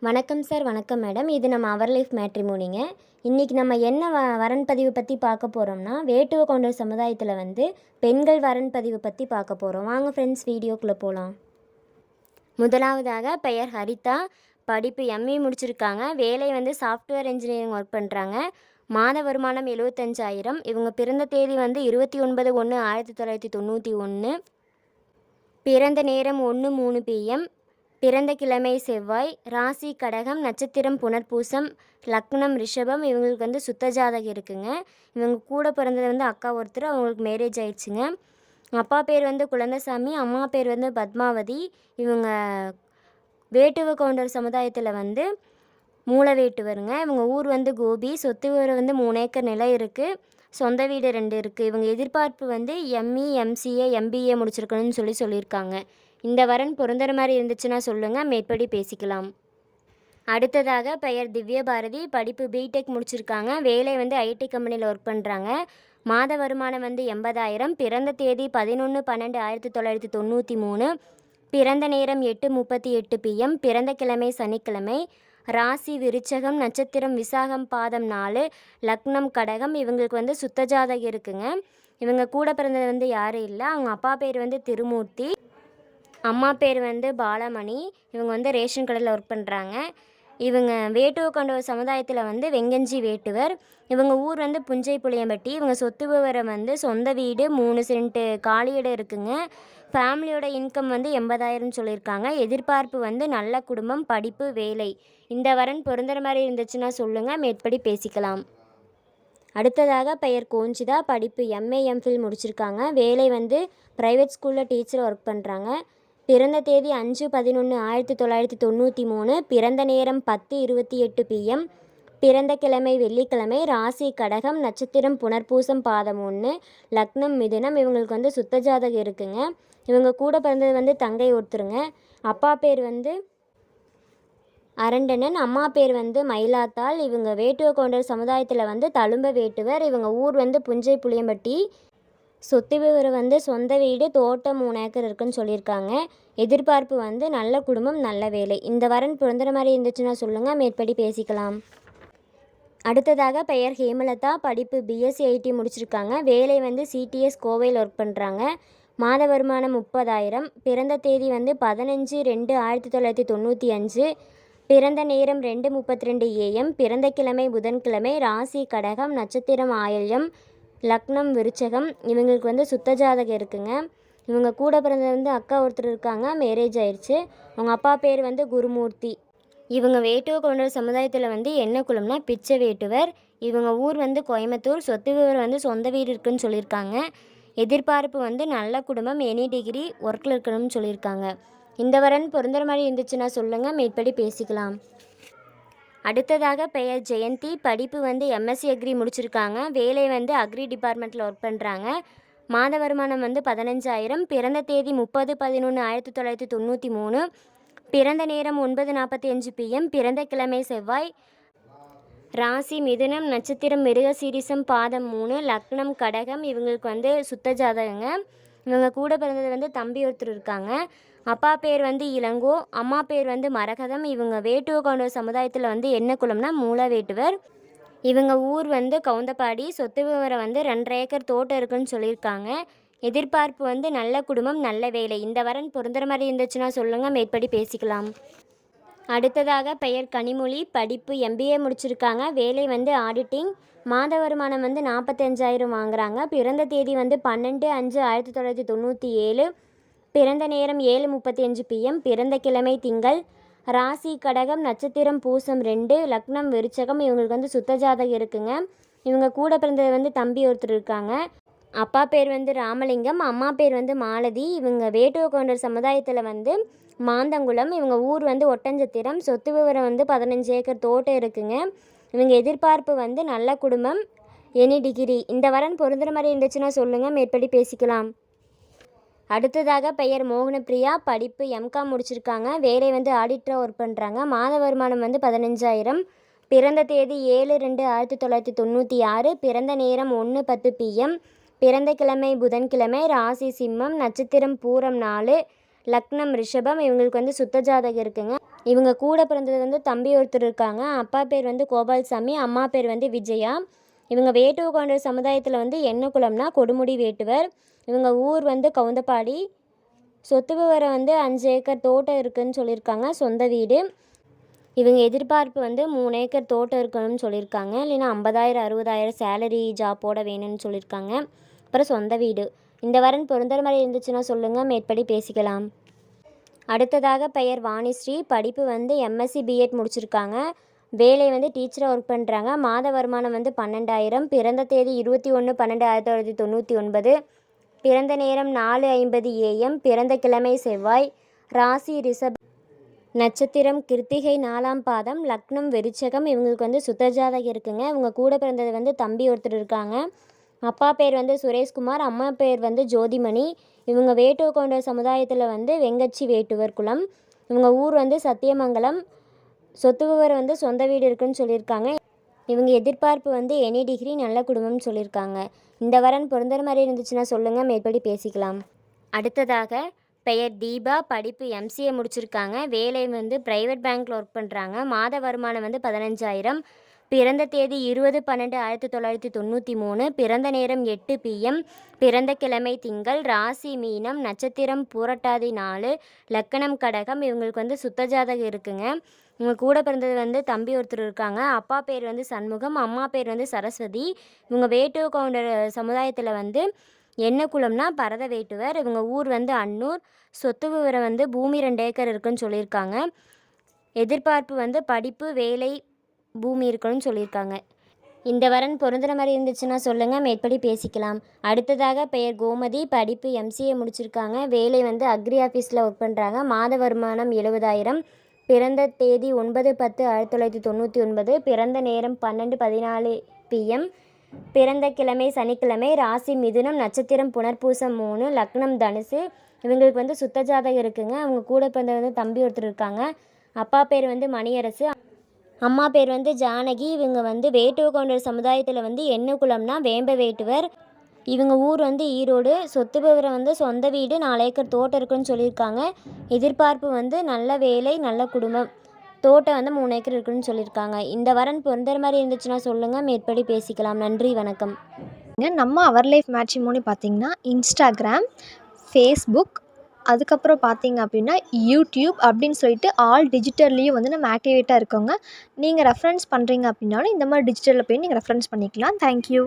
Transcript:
வணக்கம் சார். வணக்கம் மேடம். இது நம்ம அவர் லைஃப் மேட்ரிமோனிங்க. இன்றைக்கி நம்ம என்ன வரன் பதிவு பற்றி பார்க்க போகிறோம்னா, வேட்டுவ கவுண்டர் சமுதாயத்தில் பெண்கள் வரன் பதிவு பற்றி பார்க்க போகிறோம். வாங்க ஃப்ரெண்ட்ஸ், வீடியோக்குள்ளே போகலாம். முதலாவதாக பெயர் ஹரிதா. படிப்பு எம்ஏ முடிச்சிருக்காங்க. வேலை சாஃப்ட்வேர் இன்ஜினியரிங் ஒர்க் பண்ணுறாங்க. மாத வருமானம் 75,000. இவங்க பிறந்த தேதி 29/1/1991. பிறந்த நேரம் 1:03 PM. பிறந்த கிழமை செவ்வாய். ராசி கடகம். நட்சத்திரம் புனர்பூசம். லக்னம் ரிஷபம். இவங்களுக்கு சுத்த ஜாதகம் இருக்குங்க. இவங்க கூட பிறந்தது அக்கா ஒருத்தர். அவங்களுக்கு மேரேஜ் ஆயிடுச்சுங்க. அப்பா பேர் குழந்தைசாமி. அம்மா பேர் பத்மாவதி. இவங்க வேட்டுவ கவுண்டர் சமுதாயத்தில் மூல வேட்டுவருங்க. இவங்க ஊர் கோபி. சொத்து விவரம் 3 ஏக்கர் நிலம் இருக்குது. சொந்த வீடு 2 இருக்குது. இவங்க எதிர்பார்ப்பு எம்இ எம்சிஏ எம்பிஏ முடிச்சிருக்கணும்னு சொல்லியிருக்காங்க. இந்த வரன் பொருந்துற மாதிரி இருந்துச்சுன்னா சொல்லுங்கள், மேற்படி பேசிக்கலாம். அடுத்ததாக பெயர் திவ்ய பாரதி. படிப்பு பிடெக் முடிச்சிருக்காங்க. வேலை ஐடி கம்பெனியில் ஒர்க் பண்ணுறாங்க. மாத வருமானம் 80,000. பிறந்த தேதி 11/12/1993. பிறந்த நேரம் 8:38 PM. பிறந்த கிழமை சனிக்கிழமை. ராசி விருச்சகம். நட்சத்திரம் விசாகம். பாதம் 4. லக்னம் கடகம். இவங்களுக்கு சுத்த ஜாதகம் இருக்குங்க. இவங்க கூட பிறந்தது யாரும் இல்லை. அவங்க அப்பா பேர் திருமூர்த்தி. அம்மா பேர் பாலமணி. இவங்க ரேஷன் கடையில் ஒர்க் பண்ணுறாங்க. இவங்க வேட்டுவ கவுண்டர் சமுதாயத்தில் வெங்கஞ்சி வேட்டுவர். இவங்க ஊர் புஞ்சை புளியம்பட்டி. இவங்க சொத்து விவரம் சொந்த வீடு 3 சென்ட்டு காலி இடம் இருக்குங்க. ஃபேமிலியோட இன்கம் 80,000 சொல்லியிருக்காங்க. எதிர்பார்ப்பு நல்ல குடும்பம், படிப்பு, வேலை. இந்த வரன் பொருந்துற மாதிரி இருந்துச்சுன்னா சொல்லுங்கள், மேற்படி பேசிக்கலாம். அடுத்ததாக பெயர் கோஞ்சிதா. படிப்பு எம்ஏ எம்ஃபில் முடிச்சிருக்காங்க. வேலை ப்ரைவேட் ஸ்கூலில் டீச்சர் ஒர்க் பண்ணுறாங்க. பிறந்த தேதி 5/11/1993. பிறந்த நேரம் 10:28 PM. பிறந்த கிழமை வெள்ளிக்கிழமை. ராசி கடகம். நட்சத்திரம் புனர்பூசம். பாதம் 1. லக்னம் மிதுனம். இவங்களுக்கு சுத்த ஜாதகம் இருக்குங்க. இவங்க கூட பிறந்தது தங்கை ஒருத்தருங்க. அப்பா பேர் அரண்டனன். அம்மா பேர் மயிலாத்தாள். இவங்க வேட்டுவ கவுண்டர் சமுதாயத்தில் தழும்ப வேட்டுவர். இவங்க ஊர் புஞ்சை புளியம்பட்டி. சொத்து விவரம் சொந்த வீடு, தோட்டம் 3 ஏக்கர் இருக்குன்னு சொல்லியிருக்காங்க. எதிர்பார்ப்பு நல்ல குடும்பம், நல்ல வேலை. இந்த வரன் பொருந்துற மாதிரி இருந்துச்சுன்னா சொல்லுங்கள், மேற்படி பேசிக்கலாம். அடுத்ததாக பெயர் ஹேமலதா. படிப்பு பிஎஸ்சி ஐடி முடிச்சிருக்காங்க. வேலை சிடிஎஸ் கோவையில் ஒர்க் பண்ணுறாங்க. மாத வருமானம் 30,000. பிறந்த தேதி 15/2/1995. பிறந்த நேரம் 2:32 AM. பிறந்த கிழமை புதன்கிழமை. ராசி கடகம். நட்சத்திரம் ஆயில்யம். லக்னம் விருச்சகம். இவங்களுக்கு சுத்த ஜாதகம் இருக்குங்க. இவங்க கூட பிறந்தது அக்கா ஒருத்தர் இருக்காங்க. மேரேஜ் ஆயிடுச்சு. அவங்க அப்பா பேர் குருமூர்த்தி. இவங்க வேட்டுவ கவுண்டர் சமுதாயத்தில் என்ன குலம்னா பிச்சை வேட்டுவர். இவங்க ஊர் கோயம்புத்தூர். சொத்து விவரம் சொந்த வீடு இருக்குன்னு சொல்லியிருக்காங்க. எதிர்பார்ப்பு நல்ல குடும்பம், எனி டிகிரி ஒர்க்கில் இருக்கணும்னு சொல்லியிருக்காங்க. இந்த வரன் பொருந்துற மாதிரி இருந்துச்சுன்னா சொல்லுங்கள், மேற்படி பேசிக்கலாம். அடுத்ததாக பெயர் ஜெயந்தி. படிப்பு எம்எஸ்சி அக்ரி முடிச்சிருக்காங்க. வேலை அக்ரி டிபார்ட்மெண்ட்டில் ஒர்க் பண்ணுறாங்க. மாத வருமானம் 15,000. பிறந்த தேதி 30/11/1993. பிறந்த நேரம் 9:45 PM. பிறந்த கிழமை செவ்வாய். ராசி மிதுனம். நட்சத்திரம் மிருகசீரிசம். பாதம் 3. லக்னம் கடகம். இவங்களுக்கு சுத்த ஜாதகங்க. இவங்க கூட பிறந்தது தம்பி ஒருத்தர் இருக்காங்க. அப்பா பேர் இளங்கோ. அம்மா பேர் மரகதம். இவங்க வேட்டுவ கவுண்டர் சமுதாயத்தில் என்ன குலம்னா மூல வேட்டுவர். இவங்க ஊர் கவுந்தப்பாடி. சொத்து விவரம் 2 ஏக்கர் தோட்டம் இருக்குன்னு சொல்லியிருக்காங்க. எதிர்பார்ப்பு நல்ல குடும்பம், நல்ல வேலை. இந்த வரன் பொருந்துற மாதிரி இருந்துச்சுன்னா சொல்லுங்கள், மேற்படி பேசிக்கலாம். அடுத்ததாக பெயர் கனிமொழி. படிப்பு எம்பிஏ முடிச்சிருக்காங்க. வேலை ஆடிட்டிங். மாத வருமானம் 45,000 வாங்குறாங்க. பிறந்த தேதி 12/5/1997. பிறந்த நேரம் 7:35 PM. பிறந்த கிழமை திங்கள். ராசி கடகம். நட்சத்திரம் பூசம் 2. லக்னம் விருச்சகம். இவங்களுக்கு சுத்த ஜாதகம் இருக்குங்க. இவங்க கூட பிறந்தது தம்பி ஒருத்தர் இருக்காங்க. அப்பா பேர் ராமலிங்கம். அம்மா பேர் மாலதி. இவங்க வேட்டுவ கவுண்டர் சமுதாயத்தில் மாந்தங்குளம். இவங்க ஊர் ஒட்டஞ்சத்திரம். சொத்து விவரம் 15 ஏக்கர் தோட்டம் இருக்குங்க. இவங்க எதிர்பார்ப்பு நல்ல குடும்பம், எனி டிகிரி. இந்த வரன் பொருந்துற மாதிரி இருந்துச்சுன்னா சொல்லுங்கள், மேற்படி பேசிக்கலாம். அடுத்ததாக பெயர் மோகனப்பிரியா. படிப்பு எம்காம் முடிச்சிருக்காங்க. வேலை ஆடிட்டராக ஒர்க் பண்ணுறாங்க. மாத வருமானம் 15,000. பிறந்த தேதி 7/2/1996. பிறந்த நேரம் 1:10 PM. பிறந்த கிழமை புதன்கிழமை. ராசி சிம்மம். நட்சத்திரம் பூரம் 4. லக்னம் ரிஷபம், இவங்களுக்கு வந்து சுத்த ஜாதகம் இருக்குங்க. இவங்க கூட பிறந்தது வந்து தம்பி ஒருத்தர் இருக்காங்க. அப்பா பேர் வந்து கோபால்சாமி, அம்மா பேர் வந்து விஜயா. இவங்க வேட்டுவ கவுண்டர் சமுதாயத்தில் வந்து என்ன குலம்னா கொடுமுடி வேட்டுவர். இவங்க ஊர் வந்து கவுந்தப்பாடி. சொத்து விவரம் வந்து 5 ஏக்கர் தோட்டம் இருக்குதுன்னு சொல்லியிருக்காங்க, சொந்த வீடு. இவங்க எதிர்பார்ப்பு வந்து 3 ஏக்கர் தோட்டம் இருக்கணும்னு சொல்லியிருக்காங்க. இல்லைன்னா 50,000 60,000 சேலரி ஜாப்போட வேணும்னு சொல்லியிருக்காங்க. அப்புறம் சொந்த வீடு. இந்த வரன் பொருந்தற மாதிரி இருந்துச்சுன்னா சொல்லுங்கள், மேற்படி பேசிக்கலாம். அடுத்ததாக பெயர் வாணிஸ்ரீ. படிப்பு வந்து எம்எஸ்சி பிஎட் முடிச்சிருக்காங்க. வேலை வந்து டீச்சராக ஒர்க் பண்ணுறாங்க. மாத வருமானம் வந்து 12,000. பிறந்த தேதி 21/12/1999. பிறந்த நேரம் 4:50 AM. பிறந்த கிழமை செவ்வாய். ராசி ரிஷபம். நட்சத்திரம் கிருத்திகை 4ஆம் பாதம். லக்னம் விருச்சகம். இவங்களுக்கு வந்து சுத்தஜாதகம் இருக்குங்க. இவங்க கூட பிறந்தது வந்து தம்பி ஒருத்தர் இருக்காங்க. அப்பா பேர் வந்து சுரேஷ்குமார், அம்மா பேர் வந்து ஜோதிமணி. இவங்க வேட்டுவ கவுண்டர் சமுதாயத்தில் வந்து வெங்கச்சி வேட்டுவர் குலம். இவங்க ஊர் வந்து சத்தியமங்கலம். சொத்து விவரம் வந்து சொந்த வீடு இருக்குன்னு சொல்லியிருக்காங்க. இவங்க எதிர்பார்ப்பு வந்து எனி டிகிரி, நல்ல குடும்பம்னு சொல்லியிருக்காங்க. இந்த வரன் பொருந்தற மாதிரி இருந்துச்சுன்னா சொல்லுங்கள், மேற்படி பேசிக்கலாம். அடுத்ததாக பெயர் தீபா. படிப்பு எம்சிஏ முடிச்சிருக்காங்க. வேலை வந்து ப்ரைவேட் பேங்க்கில் ஒர்க் பண்ணுறாங்க. மாத வருமானம் வந்து 15,000. பிறந்த தேதி 20/12/1993. பிறந்த நேரம் 8 PM. பிறந்த கிழமை திங்கள். ராசி மீனம். நட்சத்திரம் பூரட்டாதி 4. லக்கணம் கடகம். இவங்களுக்கு வந்து சுத்த ஜாதகம் இருக்குங்க. இவங்க கூட பிறந்தது வந்து தம்பி ஒருத்தர் இருக்காங்க. அப்பா பேர் வந்து சண்முகம், அம்மா பேர் வந்து சரஸ்வதி. இவங்க வேட்டுவ கவுண்டர் சமுதாயத்தில் வந்து என்ன குலம்னா பரத வேட்டுவர். இவங்க ஊர் வந்து அன்னூர். சொத்து விவரம் வந்து பூமி 2 ஏக்கர் இருக்குன்னு சொல்லியிருக்காங்க. எதிர்பார்ப்பு வந்து படிப்பு, வேலை, பூமி இருக்கணும்னு சொல்லியிருக்காங்க. இந்த வரன் பொருந்துற மாதிரி இருந்துச்சுன்னா சொல்லுங்கள், மேற்படி பேசிக்கலாம். அடுத்ததாக பெயர் கோமதி. படிப்பு எம்சிஏ முடிச்சிருக்காங்க. வேலை வந்து அக்ரி ஆஃபீஸில் ஒர்க் பண்ணுறாங்க. மாத வருமானம் 70,000. பிறந்த தேதி 9/10/1999. பிறந்த நேரம் 12:14 PM. பிறந்த கிழமை சனிக்கிழமை. ராசி மிதுனம். நட்சத்திரம் புனர்பூசம் 3. லக்னம் தனுசு. இவங்களுக்கு வந்து சுத்த ஜாதகம் இருக்குங்க. அவங்க கூட பிறந்த வந்து தம்பி ஒருத்தர் இருக்காங்க. அப்பா பேர் வந்து மணியரசு, அம்மா பேர் வந்து ஜானகி. இவங்க வந்து வேட்டுவ கவுண்டர் சமுதாயத்தில் வந்து என்ன குலம்னா வேம்ப வேட்டுவர். இவங்க ஊர் வந்து ஈரோடு. சொத்து விவரம் வந்து சொந்த வீடு, 4 ஏக்கர் தோட்டம் இருக்குன்னு சொல்லியிருக்காங்க. எதிர்பார்ப்பு வந்து நல்ல வேலை, நல்ல குடும்பம். தோட்டம் வந்து 3 ஏக்கர் இருக்குன்னு சொல்லியிருக்காங்க. இந்த வரன் பொருந்தற மாதிரி இருந்துச்சுன்னா சொல்லுங்கள், மேற்படி பேசிக்கலாம். நன்றி, வணக்கம். நம்ம அவர் லைஃப் மேட்ரிமோனி பார்த்திங்கன்னா இன்ஸ்டாகிராம், ஃபேஸ்புக், அதுக்கப்புறம் பார்த்திங்க அப்படின்னா யூடியூப் அப்படின்னு சொல்லிட்டு ஆல் டிஜிட்டல்லையும் வந்து நம்ம ஆக்டிவேட்டாக இருக்கோங்க. நீங்கள் ரெஃபரன்ஸ் பண்ணுறீங்க அப்படின்னாலும் இந்த மாதிரி டிஜிட்டலில் போய் நீங்கள் ரெஃபரன்ஸ் பண்ணிக்கலாம். தேங்க்யூ.